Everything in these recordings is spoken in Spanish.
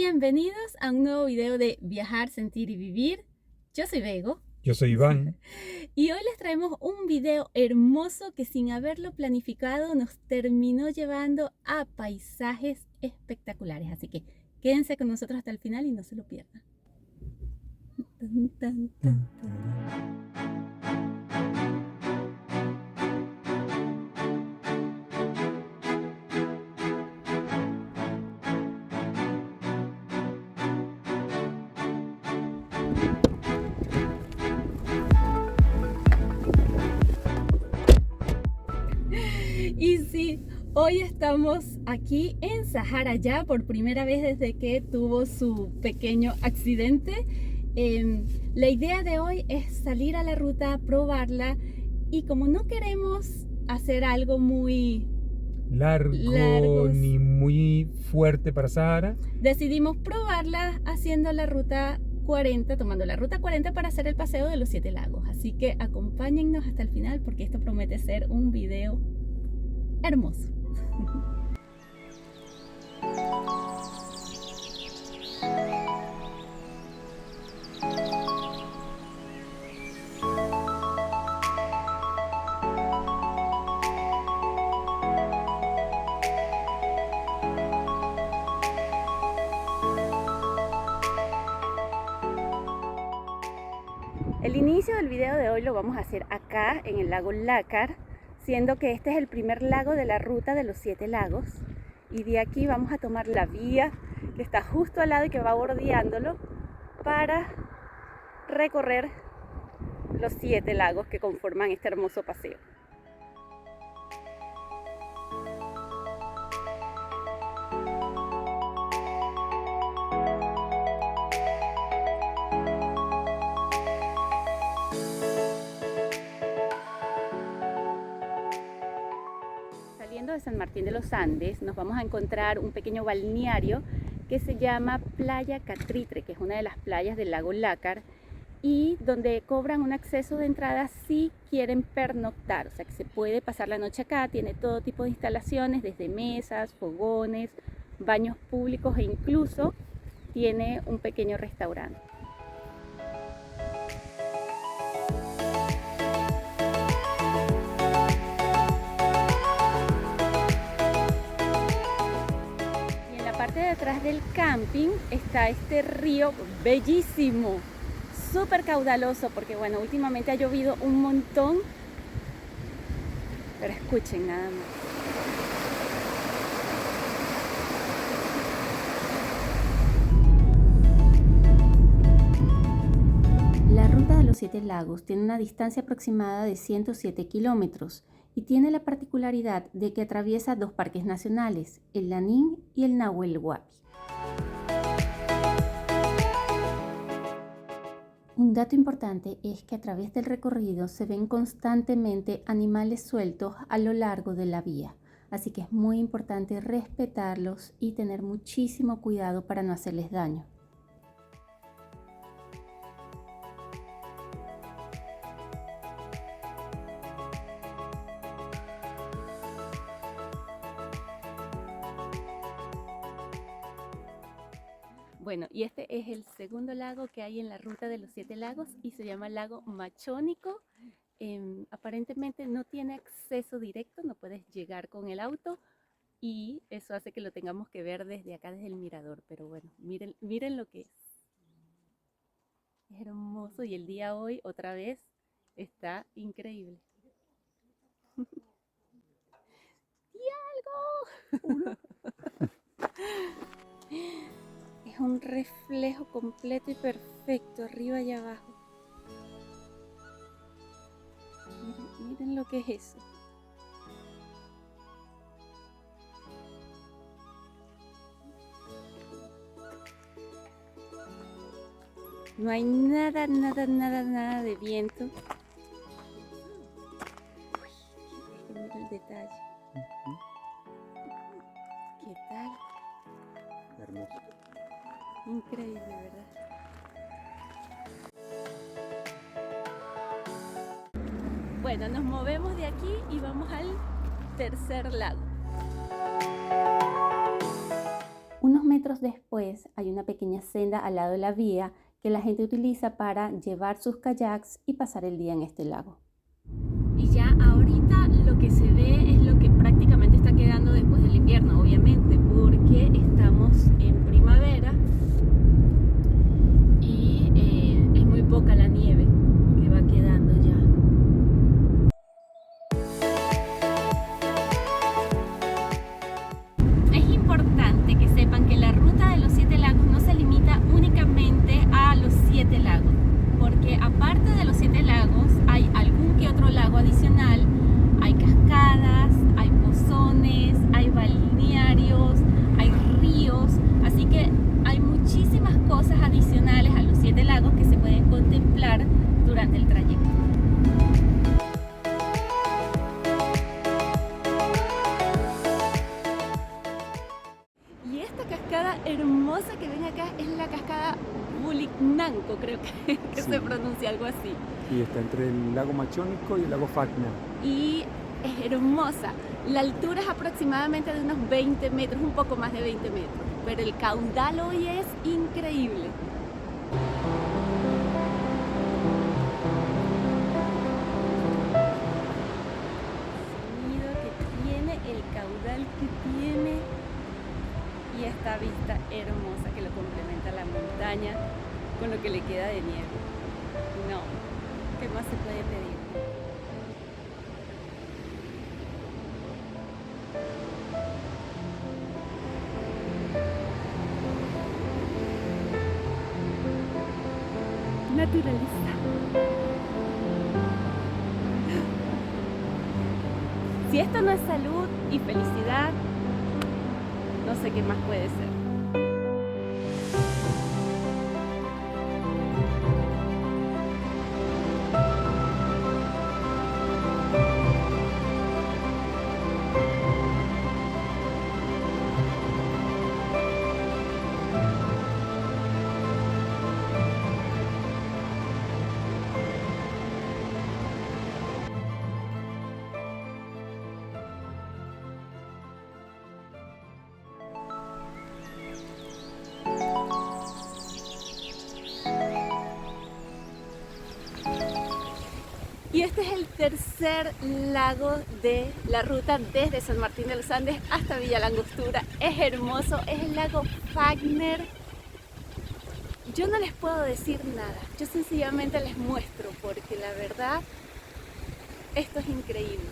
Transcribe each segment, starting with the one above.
Bienvenidos a un nuevo video de Viajar, Sentir y Vivir. Yo soy Bego. Yo soy Iván. Y hoy les traemos un video hermoso que sin haberlo planificado nos terminó llevando a paisajes espectaculares. Así que quédense con nosotros hasta el final y no se lo pierdan. Tan, tan, tan, tan. Y sí, hoy estamos aquí en Sahara ya por primera vez desde que tuvo su pequeño accidente. La idea de hoy es salir a la ruta, probarla, y como no queremos hacer algo muy largo ni muy fuerte para Sahara, decidimos probarla haciendo la ruta 40, tomando la ruta 40 para hacer el paseo de los 7 lagos. Así que acompáñennos hasta el final porque esto promete ser un video hermoso. El inicio del video de hoy lo vamos a hacer acá en el lago Lácar, siendo que este es el primer lago de la ruta de los 7 lagos, y de aquí vamos a tomar la vía que está justo al lado y que va bordeándolo para recorrer los 7 lagos que conforman este hermoso paseo. De San Martín de los Andes nos vamos a encontrar un pequeño balneario que se llama Playa Catritre, que es una de las playas del lago Lácar, y donde cobran un acceso de entrada si quieren pernoctar, o sea que se puede pasar la noche acá. Tiene todo tipo de instalaciones, desde mesas, fogones, baños públicos, e incluso tiene un pequeño restaurante. Detrás del camping está este río bellísimo, súper caudaloso, porque bueno, últimamente ha llovido un montón, pero escuchen nada más. La ruta de los 7 lagos tiene una distancia aproximada de 107 kilómetros y tiene la particularidad de que atraviesa 2 parques nacionales, el Lanín y el Nahuel Huapi. Un dato importante es que a través del recorrido se ven constantemente animales sueltos a lo largo de la vía, así que es muy importante respetarlos y tener muchísimo cuidado para no hacerles daño. Bueno, y este es el segundo lago que hay en la ruta de los 7 lagos y se llama Lago Machónico. Aparentemente no tiene acceso directo, no puedes llegar con el auto, y eso hace que lo tengamos que ver desde acá, desde el mirador. Pero bueno, miren lo que es. Es hermoso, y el día hoy otra vez está increíble. ¡Y algo! Es un reflejo completo y perfecto arriba y abajo. Miren lo que es eso. No hay nada de viento. Mira el detalle. ¿Qué tal? hermoso. Increíble, ¿verdad? Bueno, nos movemos de aquí y vamos al tercer lago. Unos metros después hay una pequeña senda al lado de la vía que la gente utiliza para llevar sus kayaks y pasar el día en este lago. Y ya ahorita lo que se ve es lo que prácticamente está quedando después del invierno, obviamente, porque estamos en primavera y es muy poca la nieve que va quedando ya. Es importante que sepan que la ruta de los 7 lagos no se limita únicamente a los 7 lagos, porque aparte de los 7 lagos hay algún que otro lago adicional, hay cascadas, hay pozones, hay balnearios, hay ríos, así que hay muchísimas cosas adicionales a los 7 lagos que se pueden contemplar durante el trayecto. Y esta cascada hermosa que ven acá es la cascada Bulignanco, creo que Sí. se pronuncia algo así. Y está entre el lago Machónico y el lago Falkner. Y es hermosa. La altura es aproximadamente de unos 20 metros, un poco más de 20 metros, pero el caudal hoy es increíble. El sonido que tiene, el caudal que tiene y esta vista hermosa que lo complementa la montaña con lo que le queda de nieve. No, ¿qué más se puede pedir? Naturaleza. Si esto no es salud y felicidad, no sé qué más puede ser. Y este es el tercer lago de la ruta desde San Martín de los Andes hasta Villa La Angostura. Es hermoso, es el lago Falkner. Yo no les puedo decir nada, yo sencillamente les muestro porque la verdad, esto es increíble.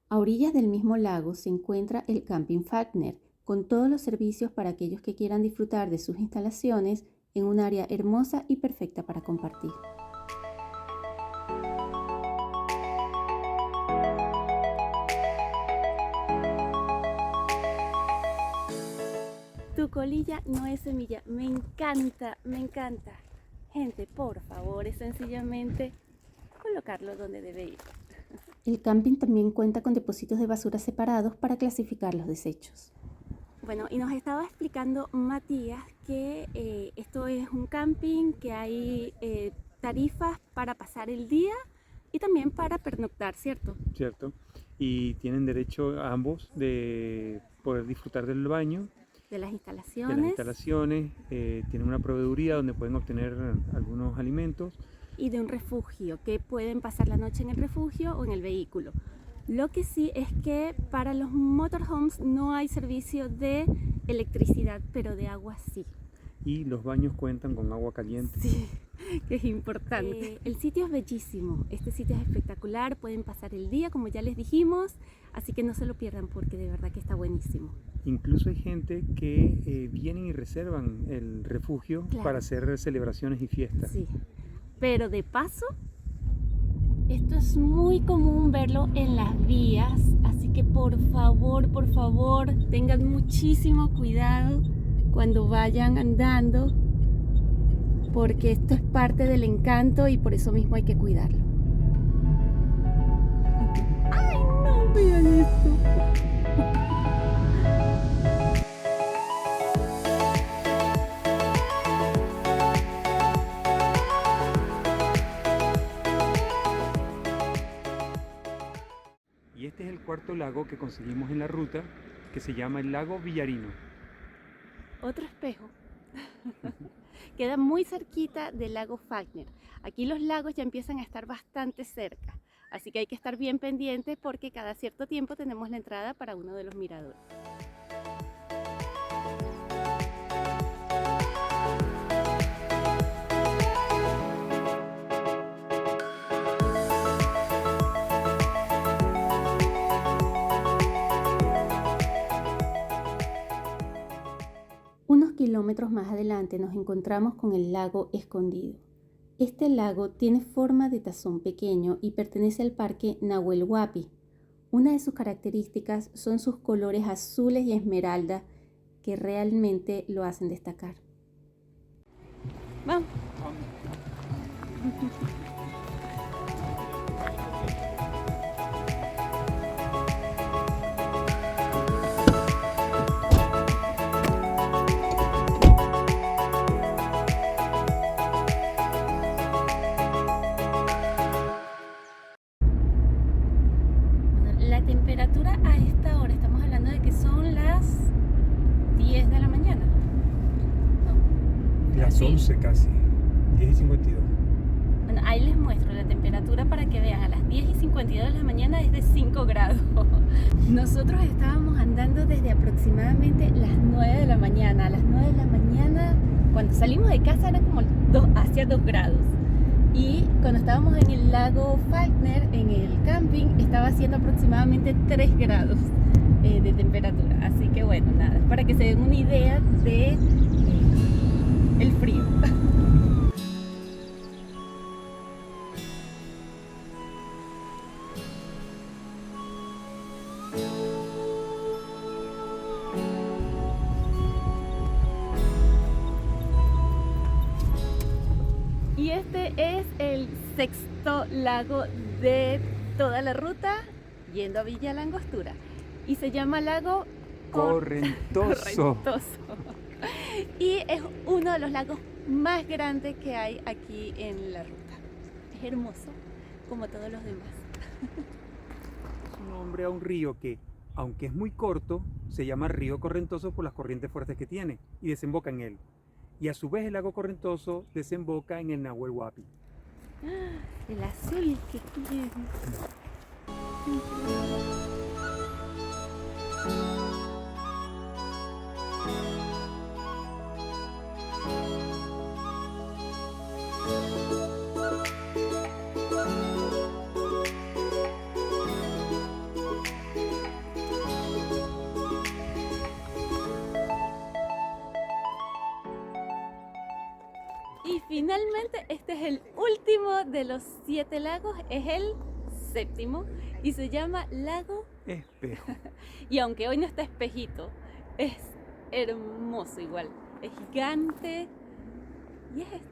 A orillas del mismo lago se encuentra el Camping Falkner, con todos los servicios para aquellos que quieran disfrutar de sus instalaciones en un área hermosa y perfecta para compartir. Tu colilla no es semilla, me encanta, me encanta. Gente, por favor, es sencillamente colocarlo donde debe ir. El camping también cuenta con depósitos de basura separados para clasificar los desechos. Bueno, y nos estaba explicando Matías que esto es un camping, que hay tarifas para pasar el día y también para pernoctar, ¿cierto? ¿Cierto? Y tienen derecho a ambos de poder disfrutar del baño, De las instalaciones, tienen una proveeduría donde pueden obtener algunos alimentos. Y de un refugio, que pueden pasar la noche en el refugio o en el vehículo. Lo que sí es que para los motorhomes no hay servicio de electricidad, pero de agua sí. Y los baños cuentan con agua caliente. Sí, que es importante. El sitio es bellísimo, este sitio es espectacular, pueden pasar el día como ya les dijimos, así que no se lo pierdan porque de verdad que está buenísimo. Incluso hay gente que vienen y reservan el refugio Claro. para hacer celebraciones y fiestas. Sí, pero de paso, esto es muy común verlo en las vías, así que por favor, tengan muchísimo cuidado cuando vayan andando, porque esto es parte del encanto y por eso mismo hay que cuidarlo. ¡Ay, no! Vean esto. este es el cuarto lago que conseguimos en la ruta, que se llama el lago Villarino. Otro espejo. Queda muy cerquita del lago Falkner. Aquí los lagos ya empiezan a estar bastante cerca, así que hay que estar bien pendientes porque cada cierto tiempo tenemos la entrada para uno de los miradores. Unos kilómetros más adelante nos encontramos con el lago Escondido. Este lago tiene forma de tazón pequeño y pertenece al parque Nahuel Huapi. Una de sus características son sus colores azules y esmeralda que realmente lo hacen destacar. Vamos. La temperatura a esta hora, estamos hablando de que son las 10 de la mañana. No, Las sí. 11 casi, 10:52. Bueno, ahí les muestro la temperatura para que vean. A las 10:52 de la mañana es de 5 grados. Nosotros estábamos andando desde aproximadamente las 9 de la mañana. A las 9 de la mañana, cuando salimos de casa era como hacia 2 grados. Y cuando estábamos en el lago Falkner, en el camping, estaba haciendo aproximadamente 3 grados de temperatura. Así que bueno, nada, para que se den una idea de el frío. Y este es el sexto lago de toda la ruta yendo a Villa La Angostura y se llama lago Correntoso. Y es uno de los lagos más grandes que hay aquí en la ruta. Es hermoso como todos los demás. Es un nombre a un río que, aunque es muy corto, se llama río Correntoso por las corrientes fuertes que tiene y desemboca en él. Y a su vez el lago Correntoso desemboca en el Nahuel Huapi. El azul que tiene. Y finalmente este es el último de los 7 lagos, es el séptimo y se llama Lago Espejo. Y aunque hoy no está espejito, es hermoso igual, es gigante y es esto.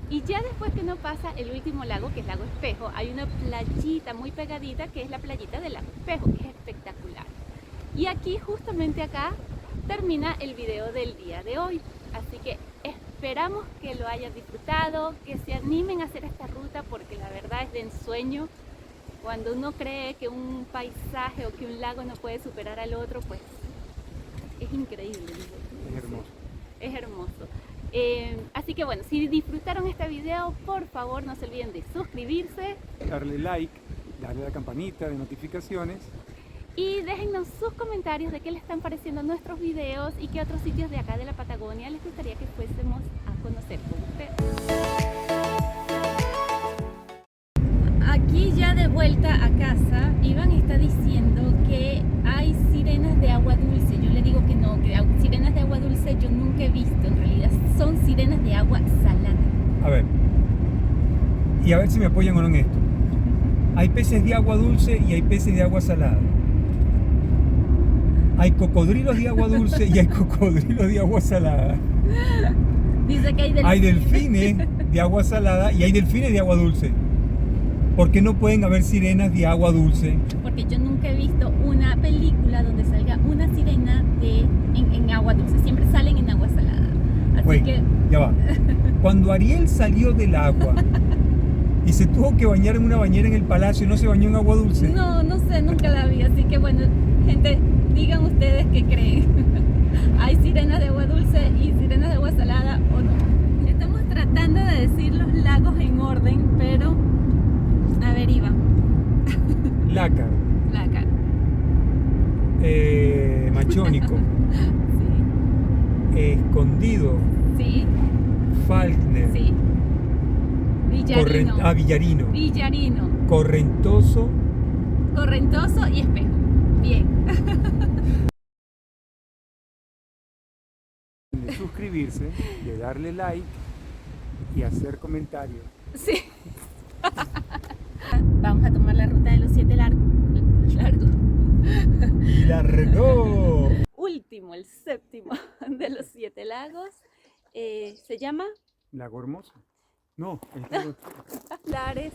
Y ya después que uno pasa el último lago, que es Lago Espejo, hay una playita muy pegadita que es la playita del Lago Espejo, que es espectacular. Y aquí, justamente acá, termina el video del día de hoy. Así que esperamos que lo hayan disfrutado, que se animen a hacer esta ruta porque la verdad es de ensueño. Cuando uno cree que un paisaje o que un lago no puede superar al otro, pues es increíble. Es hermoso. Es hermoso. Así que bueno, si disfrutaron este video, por favor no se olviden de suscribirse Darle like, darle a la campanita de notificaciones. y déjennos sus comentarios de qué les están pareciendo nuestros videos y qué otros sitios de acá de la Patagonia les gustaría que fuésemos a conocer con ustedes. Aquí ya de vuelta a casa, Iván está diciendo que hay sirenas de agua dulce. Yo le digo que no, que sirenas de agua dulce yo nunca he visto, en realidad son sirenas de agua salada. A ver, y a ver si me apoyan o no en esto. Hay peces de agua dulce y hay peces de agua salada. Hay cocodrilos de agua dulce y hay cocodrilos de agua salada. Dice que hay Hay delfines de agua salada y hay delfines de agua dulce. ¿Por qué no pueden haber sirenas de agua dulce porque yo nunca he visto una película donde salga una sirena en agua dulce. Siempre salen en agua salada. Así Wait, que ya va. Cuando Ariel salió del agua y se tuvo que bañar en una bañera en el palacio, ¿no se bañó en agua dulce? no sé, nunca la vi. Así que bueno, gente, digan ustedes qué creen. ¿Hay sirenas de agua dulce y sirenas de agua salada o no? Estamos tratando de decir los lagos en orden, pero a ver, Iván. Lácar, Lácar. Machónico, Escondido, Sí, Falkner, sí. Villarino. Villarino, Villarino. Correntoso, Correntoso y Espejo. Bien. de suscribirse, de darle like y hacer comentarios. Sí. Vamos a tomar la ruta de los 7 largos. ¡Y largó! Último, el séptimo de los 7 lagos. Se llama Lago Hermoso. No, es Lago Lares.